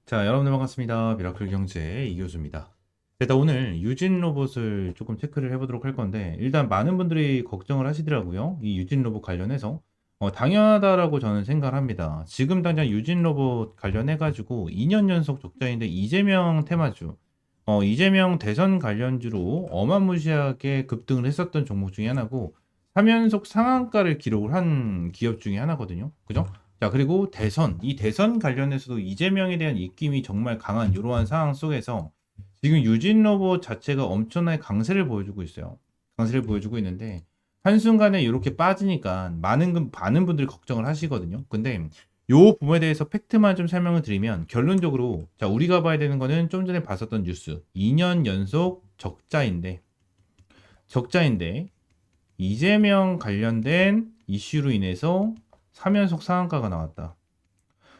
자, 여러분들 반갑습니다. 미라클 경제 이교수입니다. 일단 오늘 유진 로봇을 조금 체크를 해보도록 할 건데, 일단 많은 분들이 걱정을 하시더라고요. 이 유진 로봇 관련해서. 당연하다라고 저는 생각을 합니다. 지금 당장 유진 로봇 관련해가지고 2년 연속 적자인데 이재명 테마주, 이재명 대선 관련주로 어마무시하게 급등을 했었던 종목 중에 하나고, 3연속 상한가를 기록을 한 기업 중에 하나거든요. 그죠? 자, 그리고 이 대선 관련해서도 이재명에 대한 입김이 정말 강한 이러한 상황 속에서 지금 유진 로봇 자체가 엄청나게 강세를 보여주고 있어요. 강세를 보여주고 있는데, 한순간에 이렇게 빠지니까 많은 분들이 걱정을 하시거든요. 근데 요 부분에 대해서 팩트만 좀 설명을 드리면 결론적으로, 자, 우리가 봐야 되는 거는 좀 전에 봤었던 뉴스, 2년 연속 적자인데, 이재명 관련된 이슈로 인해서 3연속 상한가가 나왔다.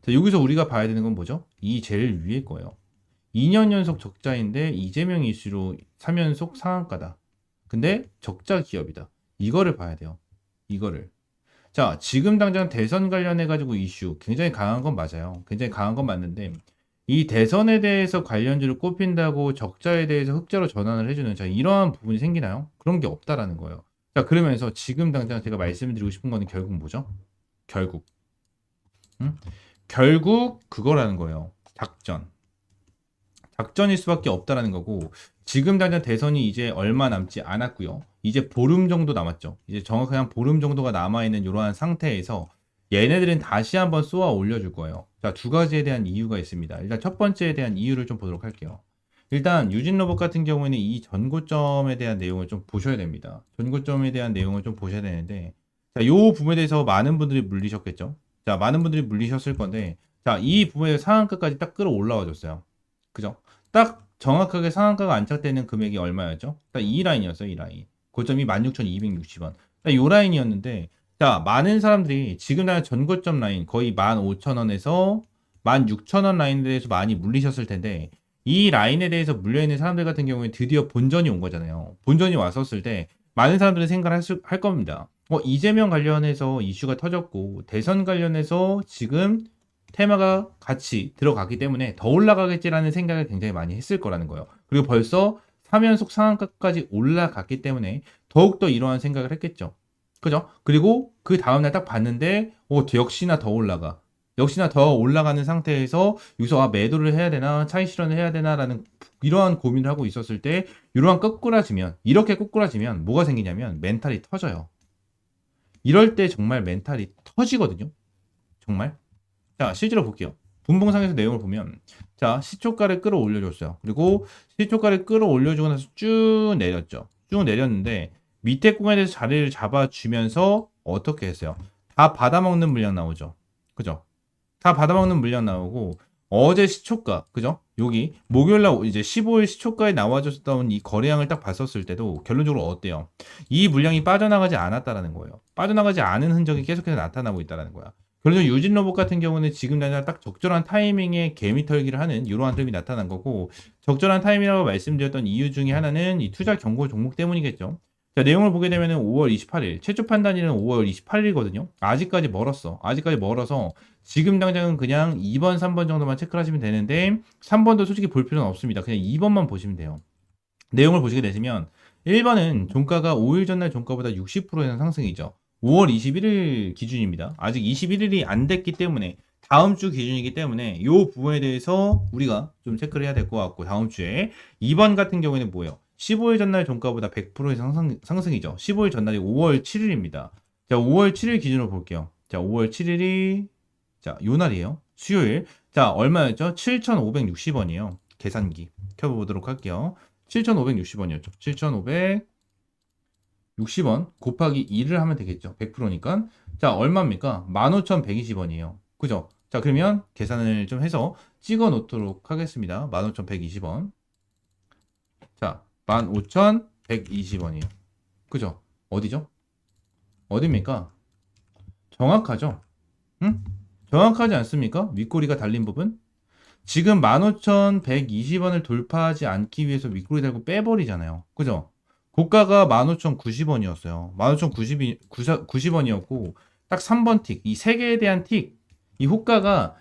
자, 여기서 우리가 봐야 되는 건 뭐죠? 이 제일 위에 거예요. 2년 연속 적자인데 이재명 이슈로 3연속 상한가다. 근데 적자 기업이다. 이거를 봐야 돼요. 이거를. 자, 지금 당장 대선 관련해가지고 이슈 굉장히 강한 건 맞아요. 굉장히 강한 건 맞는데, 이 대선에 대해서 관련주를 꼽힌다고 적자에 대해서 흑자로 전환을 해주는, 자, 이러한 부분이 생기나요? 그런 게 없다라는 거예요. 자, 그러면서 지금 당장 제가 말씀드리고 싶은 거는 결국 뭐죠? 결국. 응? 결국 그거라는 거예요. 작전일 수밖에 없다라는 거고, 지금 당장 대선이 이제 얼마 남지 않았고요. 이제 보름 정도 남았죠. 이제 정확하게 한 보름 정도가 남아있는 이러한 상태에서 얘네들은 다시 한번 쏘아 올려줄 거예요. 자, 두 가지에 대한 이유가 있습니다. 일단 첫 번째에 대한 이유를 좀 보도록 할게요. 일단 유진 로봇 같은 경우에는 이 전고점에 대한 내용을 좀 보셔야 됩니다. 전고점에 대한 내용을 좀 보셔야 되는데, 자, 요 부분에 대해서 많은 분들이 물리셨겠죠. 자, 많은 분들이 물리셨을 건데, 자, 이 부분에 상한가까지 딱 끌어올라와 줬어요. 그죠? 딱 정확하게 상한가가 안착되는 금액이 얼마였죠? 딱 이 라인이었어요, 이 라인. 고점이 16,260원. 딱 요 라인이었는데, 자, 많은 사람들이 지금 나 전고점 라인 거의 15,000원에서 16,000원 라인에 대해서 많이 물리셨을 텐데, 이 라인에 대해서 물려있는 사람들 같은 경우에 드디어 본전이 온 거잖아요. 본전이 왔었을 때 많은 사람들이 생각을 할 겁니다. 이재명 관련해서 이슈가 터졌고 대선 관련해서 지금 테마가 같이 들어갔기 때문에 더 올라가겠지라는 생각을 굉장히 많이 했을 거라는 거예요. 그리고 벌써 3연속 상한가까지 올라갔기 때문에 더욱더 이러한 생각을 했겠죠. 그죠? 그리고 그 다음날 딱 봤는데, 역시나 더 올라가. 역시나 더 올라가는 상태에서 여기서 매도를 해야 되나, 차익 실현을 해야 되나라는 이러한 고민을 하고 있었을 때, 이렇게 꼬꾸라지면 뭐가 생기냐면 멘탈이 터져요. 이럴 때 정말 멘탈이 터지거든요. 정말. 자, 실제로 볼게요. 분봉상에서 내용을 보면, 자, 시초가를 끌어올려줬어요. 그리고 시초가를 끌어올려주고 나서 쭉 내렸죠. 쭉 내렸는데, 밑에 구간에 대해서 자리를 잡아주면서 어떻게 했어요? 다 받아먹는 물량 나오죠. 그죠? 다 받아먹는 물량 나오고, 어제 시초가, 그죠? 여기, 목요일날 이제 15일 시초가에 나와줬던 이 거래량을 딱 봤었을 때도 결론적으로 어때요? 이 물량이 빠져나가지 않았다라는 거예요. 빠져나가지 않은 흔적이 계속해서 나타나고 있다라는 거야. 그래서 유진 로봇 같은 경우는 지금 당장 딱 적절한 타이밍에 개미 털기를 하는 이러한 흐름이 나타난 거고, 적절한 타이밍이라고 말씀드렸던 이유 중에 하나는 이 투자 경고 종목 때문이겠죠. 자, 내용을 보게 되면은 5월 28일, 최초 판단일은 5월 28일이거든요. 아직까지 멀었어. 아직까지 멀어서 지금 당장은 그냥 2번, 3번 정도만 체크를 하시면 되는데, 3번도 솔직히 볼 필요는 없습니다. 그냥 2번만 보시면 돼요. 내용을 보시게 되시면 1번은 종가가 5일 전날 종가보다 60% 이상 상승이죠. 5월 21일 기준입니다. 아직 21일이 안 됐기 때문에 다음 주 기준이기 때문에 이 부분에 대해서 우리가 좀 체크를 해야 될 것 같고, 다음 주에 2번 같은 경우에는 뭐예요? 15일 전날 종가보다 100% 이상 상승이죠. 15일 전날이 5월 7일입니다. 자, 5월 7일 기준으로 볼게요. 자, 5월 7일이 자, 요 날이에요. 수요일. 자, 얼마였죠? 7,560원이에요. 계산기 켜보도록 할게요. 7,560원이었죠. 7,560원 곱하기 2를 하면 되겠죠. 100%니까. 자, 얼마입니까? 15,120원이에요. 그죠? 자, 그러면 계산을 좀 해서 찍어 놓도록 하겠습니다. 15,120원. 자, 15,120원이에요. 그죠? 어디죠? 어디입니까? 정확하죠? 응? 정확하지 않습니까? 윗꼬리가 달린 부분? 지금 15,120원을 돌파하지 않기 위해서 윗꼬리 달고 빼버리잖아요. 그죠? 고가가 15,090원이었어요. 15,090원이었고, 딱 3번 틱, 이 3개에 대한 틱, 이 호가가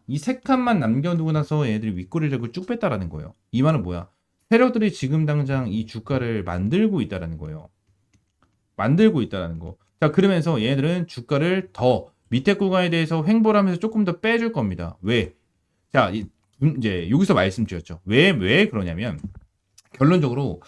이 세 칸만 남겨두고 나서 얘네들이 윗꼬리를 쭉 뺐다라는 거예요. 이 말은 뭐야? 세력들이 지금 당장 이 주가를 만들고 있다라는 거예요. 만들고 있다라는 거. 자, 그러면서 얘네들은 주가를 더 밑에 구간에 대해서 횡보를 하면서 조금 더 빼줄 겁니다. 왜? 자, 이제 여기서 말씀드렸죠. 왜 그러냐면 결론적으로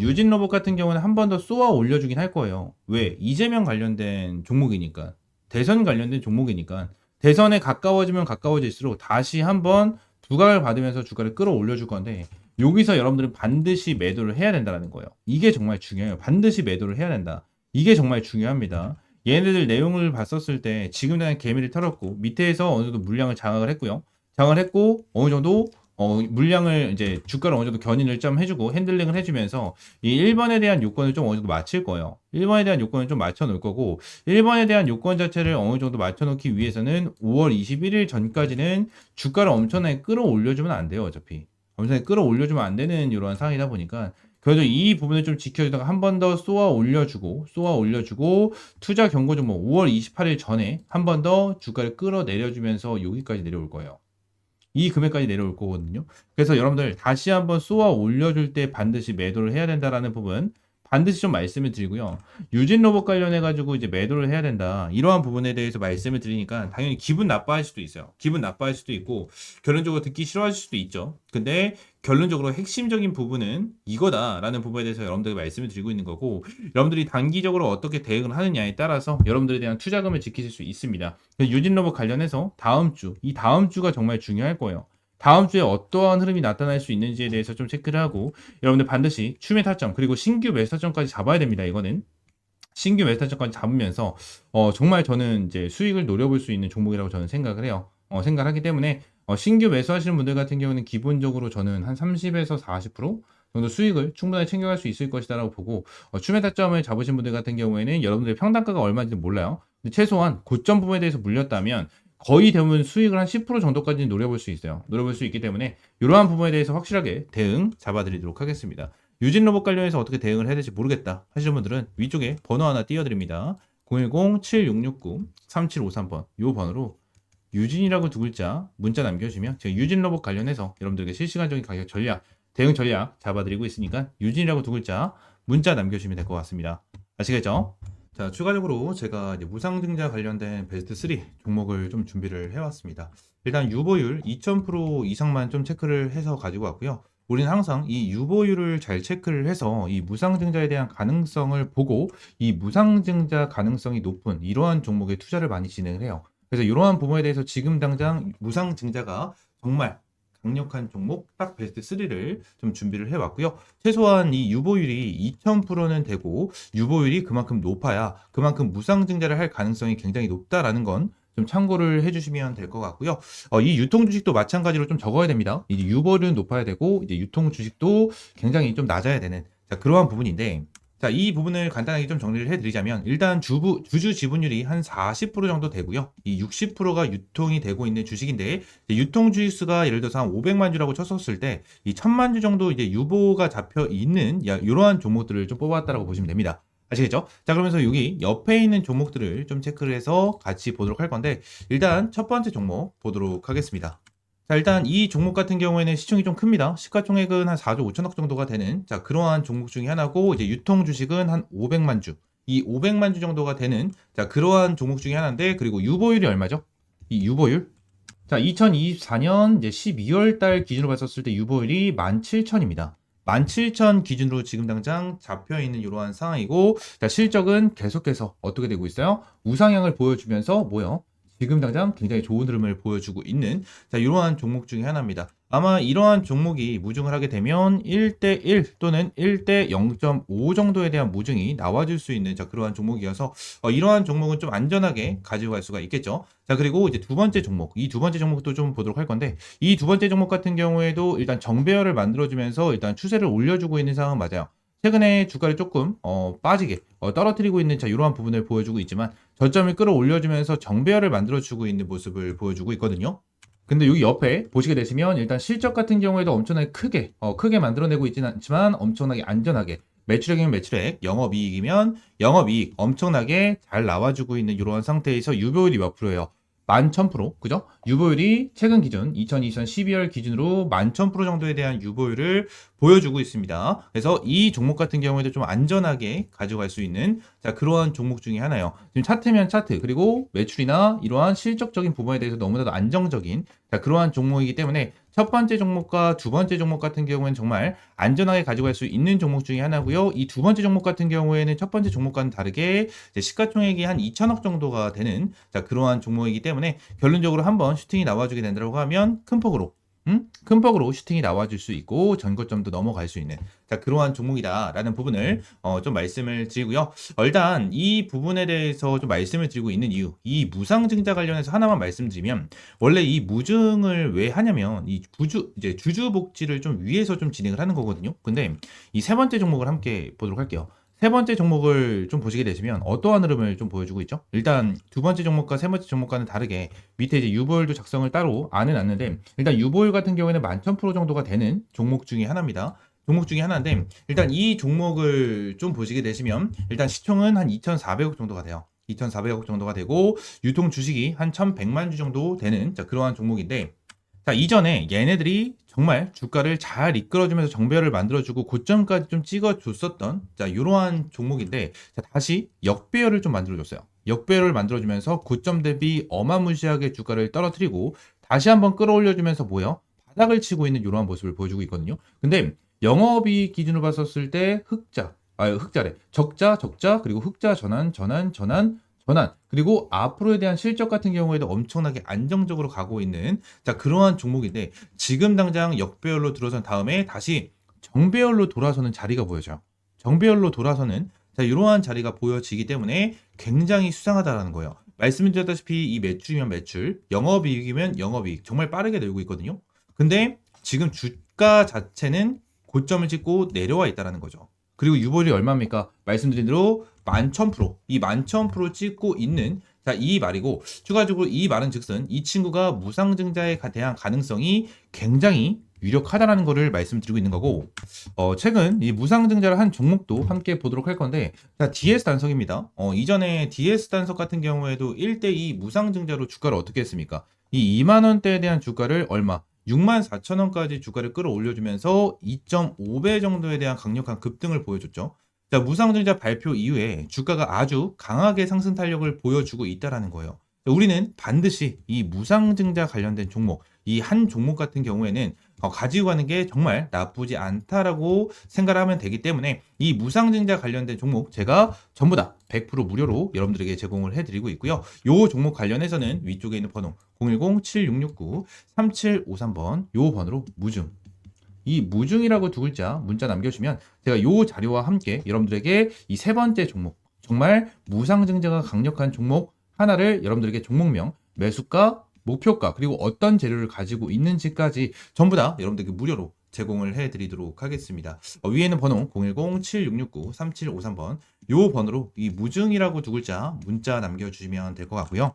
유진 로봇 같은 경우는 한 번 더 쏘아 올려주긴 할 거예요. 왜? 이재명 관련된 종목이니까. 대선 관련된 종목이니까. 대선에 가까워지면 가까워질수록 다시 한번 부각을 받으면서 주가를 끌어올려줄 건데 여기서 여러분들은 반드시 매도를 해야 된다는 거예요. 이게 정말 중요해요. 반드시 매도를 해야 된다. 이게 정말 중요합니다. 얘네들 내용을 봤었을 때 지금 당장 개미를 털었고 밑에서 어느 정도 물량을 장악을 했고요. 장악을 했고 어느 정도 물량을 이제 주가를 어느 정도 견인을 좀 해주고 핸들링을 해주면서 이 1번에 대한 요건을 좀 어느 정도 맞출 거예요. 1번에 대한 요건을 좀 맞춰 놓을 거고 1번에 대한 요건 자체를 어느 정도 맞춰 놓기 위해서는 5월 21일 전까지는 주가를 엄청나게 끌어올려주면 안 돼요. 어차피 엄청나게 끌어올려주면 안 되는 이러한 상황이다 보니까 그래도 이 부분을 좀 지켜주다가 한 번 더 쏘아 올려주고 투자 경고 종목 5월 28일 전에 한 번 더 주가를 끌어내려주면서 여기까지 내려올 거예요. 이 금액까지 내려올 거거든요. 그래서 여러분들 다시 한번 쏘아 올려줄 때 반드시 매도를 해야 된다라는 부분 반드시 좀 말씀을 드리고요. 유진 로봇 관련해 가지고 이제 매도를 해야 된다. 이러한 부분에 대해서 말씀을 드리니까 당연히 기분 나빠할 수도 있어요. 기분 나빠할 수도 있고 결론적으로 듣기 싫어할 수도 있죠. 근데 결론적으로 핵심적인 부분은 이거다라는 부분에 대해서 여러분들에게 말씀을 드리고 있는 거고 여러분들이 단기적으로 어떻게 대응을 하느냐에 따라서 여러분들에 대한 투자금을 지키실 수 있습니다. 유진 로봇 관련해서 이 다음 주가 정말 중요할 거예요. 다음 주에 어떠한 흐름이 나타날 수 있는지에 대해서 좀 체크를 하고 여러분들 반드시 추매 타점 그리고 신규 매수 타점까지 잡아야 됩니다. 이거는 신규 매수 타점까지 잡으면서 정말 저는 이제 수익을 노려볼 수 있는 종목이라고 저는 생각을 해요. 생각하기 때문에 신규 매수하시는 분들 같은 경우는 기본적으로 저는 한 30에서 40% 정도 수익을 충분히 챙겨갈 수 있을 것이다라고 보고 추매 타점을 잡으신 분들 같은 경우에는 여러분들의 평단가가 얼마인지 몰라요. 근데 최소한 고점 부분에 대해서 물렸다면 거의 대부분 수익을 한 10% 정도까지는 노려볼 수 있어요. 노려볼 수 있기 때문에 이러한 부분에 대해서 확실하게 대응 잡아드리도록 하겠습니다. 유진 로봇 관련해서 어떻게 대응을 해야 될지 모르겠다 하시는 분들은 위쪽에 번호 하나 띄워드립니다. 010-7669-3753번 이 번호로 유진이라고 두 글자 문자 남겨주시면 제가 유진 로봇 관련해서 여러분들에게 실시간적인 가격 전략, 대응 전략 잡아드리고 있으니까 유진이라고 두 글자 문자 남겨주시면 될 것 같습니다. 아시겠죠? 자, 추가적으로 제가 이제 무상증자 관련된 베스트 3 종목을 좀 준비를 해왔습니다. 일단 유보율 2000% 이상만 좀 체크를 해서 가지고 왔고요. 우리는 항상 이 유보율을 잘 체크를 해서 이 무상증자에 대한 가능성을 보고 이 무상증자 가능성이 높은 이러한 종목에 투자를 많이 진행을 해요. 그래서 이러한 부분에 대해서 지금 당장 무상증자가 정말 강력한 종목 딱 베스트 3를 좀 준비를 해왔고요. 최소한 이 유보율이 2000%는 되고 유보율이 그만큼 높아야 그만큼 무상증자를 할 가능성이 굉장히 높다라는 건 좀 참고를 해주시면 될 것 같고요. 이 유통 주식도 마찬가지로 좀 적어야 됩니다. 이 유보율은 높아야 되고 이제 유통 주식도 굉장히 좀 낮아야 되는 그러한 부분인데 자, 이 부분을 간단하게 좀 정리를 해드리자면 일단 주주 지분율이 한 40% 정도 되고요. 이 60%가 유통이 되고 있는 주식인데 유통 주식 수가 예를 들어서 한 500만 주라고 쳤었을 때 이 1000만 주 정도 이제 유보가 잡혀 있는 이러한 종목들을 좀 뽑았다라고 보시면 됩니다. 아시겠죠? 자, 그러면서 여기 옆에 있는 종목들을 좀 체크를 해서 같이 보도록 할 건데 일단 첫 번째 종목 보도록 하겠습니다. 자, 일단 이 종목 같은 경우에는 시총이 좀 큽니다. 시가총액은 한 4조 5천억 정도가 되는 그러한 종목 중에 하나고 이제 유통 주식은 한 500만 주. 이 500만 주 정도가 되는 그러한 종목 중에 하나인데 그리고 유보율이 얼마죠? 이 유보율. 자, 2024년 이제 12월 달 기준으로 봤었을 때 유보율이 17,000입니다. 17,000 기준으로 지금 당장 잡혀 있는 이러한 상황이고 자, 실적은 계속해서 어떻게 되고 있어요? 우상향을 보여주면서 뭐요? 지금 당장 굉장히 좋은 흐름을 보여주고 있는 이러한 종목 중에 하나입니다. 아마 이러한 종목이 무증을 하게 되면 1대1 또는 1대 0.5 정도에 대한 무증이 나와줄 수 있는 그러한 종목이어서 이러한 종목은 좀 안전하게 가지고 갈 수가 있겠죠. 자, 그리고 이제 두 번째 종목, 이 두 번째 종목도 좀 보도록 할 건데 이 두 번째 종목 같은 경우에도 일단 정배열을 만들어주면서 일단 추세를 올려주고 있는 상황은 맞아요. 최근에 주가를 조금 빠지게 떨어뜨리고 있는 이러한 부분을 보여주고 있지만 저점을 끌어올려주면서 정배열을 만들어주고 있는 모습을 보여주고 있거든요. 근데 여기 옆에 보시게 되시면 일단 실적 같은 경우에도 엄청나게 크게 만들어내고 있지는 않지만 엄청나게 안전하게 매출액이면 매출액, 영업이익이면 영업이익 엄청나게 잘 나와주고 있는 이러한 상태에서 유보율이 몇 프로예요? 11,000%, 그죠? 유보율이 최근 기준 2020년 12월 기준으로 11,000% 정도에 대한 유보율을 보여주고 있습니다. 그래서 이 종목 같은 경우에도 좀 안전하게 가져갈 수 있는 자, 그러한 종목 중에 하나예요. 지금 차트면 차트, 그리고 매출이나 이러한 실적적인 부분에 대해서 너무나도 안정적인 자, 그러한 종목이기 때문에 첫 번째 종목과 두 번째 종목 같은 경우에는 정말 안전하게 가져갈 수 있는 종목 중에 하나고요. 이 두 번째 종목 같은 경우에는 첫 번째 종목과는 다르게 이제 시가총액이 한 2천억 정도가 되는 자, 그러한 종목이기 때문에 결론적으로 한번 슈팅이 나와주게 된다고 하면 큰 폭으로 큰 폭으로 슈팅이 나와줄 수 있고 전고점도 넘어갈 수 있는 자, 그러한 종목이다라는 부분을 좀 말씀을 드리고요. 일단 이 부분에 대해서 좀 말씀을 드리고 있는 이유, 이 무상증자 관련해서 하나만 말씀드리면 원래 이 무증을 왜 하냐면 이 이제 주주복지를 좀 위해서 좀 진행을 하는 거거든요. 근데 이 세 번째 종목을 함께 보도록 할게요. 세 번째 종목을 좀 보시게 되시면 어떠한 흐름을 좀 보여주고 있죠? 일단 두 번째 종목과 세 번째 종목과는 다르게 밑에 이제 유보율도 작성을 따로 안 해놨는데 일단 유보율 같은 경우에는 11,000% 정도가 되는 종목 중에 하나입니다. 종목 중에 하나인데 일단 이 종목을 좀 보시게 되시면 일단 시총은 한 2,400억 정도가 돼요. 2,400억 정도가 되고 유통 주식이 한 1,100만 주 정도 되는 자, 그러한 종목인데 자, 이전에 얘네들이 정말 주가를 잘 이끌어주면서 정배열을 만들어주고 고점까지 좀 찍어줬었던 자, 이러한 종목인데 자, 다시 역배열을 좀 만들어줬어요. 역배열을 만들어주면서 고점 대비 어마무시하게 주가를 떨어뜨리고 다시 한번 끌어올려주면서 뭐요? 바닥을 치고 있는 이러한 모습을 보여주고 있거든요. 근데 영업이익 기준으로 봤었을 때 흑자래. 적자, 적자, 그리고 흑자, 전환, 전환, 전환, 전환. 그리고 앞으로에 대한 실적 같은 경우에도 엄청나게 안정적으로 가고 있는 자, 그러한 종목인데 지금 당장 역배열로 들어선 다음에 다시 정배열로 돌아서는 자리가 보여져요. 정배열로 돌아서는 자, 이러한 자리가 보여지기 때문에 굉장히 수상하다라는 거예요. 말씀드렸다시피 이 매출이면 매출, 영업이익이면 영업이익 정말 빠르게 늘고 있거든요. 근데 지금 주가 자체는 고점을 찍고 내려와 있다라는 거죠. 그리고 유보율이 얼마입니까? 말씀드린 대로 11,000%, 이 11,000% 찍고 있는 자, 이 말이고 추가적으로 이 말은 즉슨 이 친구가 무상증자에 대한 가능성이 굉장히 유력하다라는 것을 말씀드리고 있는 거고 최근 이 무상증자를 한 종목도 함께 보도록 할 건데 자, DS 단석입니다. 이전에 DS 단석 같은 경우에도 1대2 무상증자로 주가를 어떻게 했습니까? 이 2만 원대에 대한 주가를 얼마? 64,000원까지 주가를 끌어올려주면서 2.5배 정도에 대한 강력한 급등을 보여줬죠. 자, 무상증자 발표 이후에 주가가 아주 강하게 상승 탄력을 보여주고 있다라는 거예요. 자, 우리는 반드시 이 무상증자 관련된 종목, 이 한 종목 같은 경우에는 가지고 가는 게 정말 나쁘지 않다라고 생각을 하면 되기 때문에 이 무상증자 관련된 종목 제가 전부 다 100% 무료로 여러분들에게 제공을 해드리고 있고요. 요 종목 관련해서는 위쪽에 있는 번호 010-7669-3753번 요 번호로 무증 이 무중이라고 두 글자 문자 남겨주시면 제가 요 자료와 함께 여러분들에게 이 세 번째 종목 정말 무상증자가 강력한 종목 하나를 여러분들에게 종목명, 매수가, 목표가 그리고 어떤 재료를 가지고 있는지까지 전부 다 여러분들에게 무료로 제공을 해드리도록 하겠습니다. 위에는 번호 010-7669-3753번 요 번호로 이 무증이라고 두 글자 문자 남겨주시면 될 것 같고요.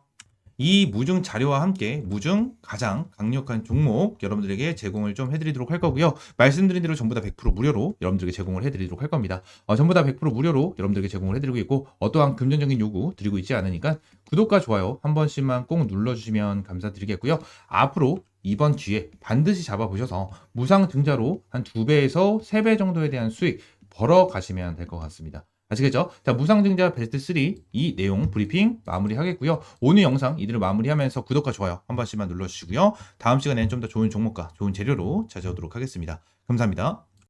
이 무증 자료와 함께 무증 가장 강력한 종목 여러분들에게 제공을 좀 해드리도록 할 거고요. 말씀드린 대로 전부 다 100% 무료로 여러분들에게 제공을 해드리도록 할 겁니다. 전부 다 100% 무료로 여러분들에게 제공을 해드리고 있고 어떠한 금전적인 요구 드리고 있지 않으니까 구독과 좋아요 한 번씩만 꼭 눌러주시면 감사드리겠고요. 앞으로 이번 기회 반드시 잡아보셔서 무상증자로 한 2배에서 3배 정도에 대한 수익 벌어 가시면 될 것 같습니다. 아시겠죠? 자, 무상증자 베스트 3 이 내용 브리핑 마무리하겠고요. 오늘 영상 이들을 마무리하면서 구독과 좋아요 한 번씩만 눌러주시고요. 다음 시간에는 좀 더 좋은 종목과 좋은 재료로 찾아오도록 하겠습니다. 감사합니다.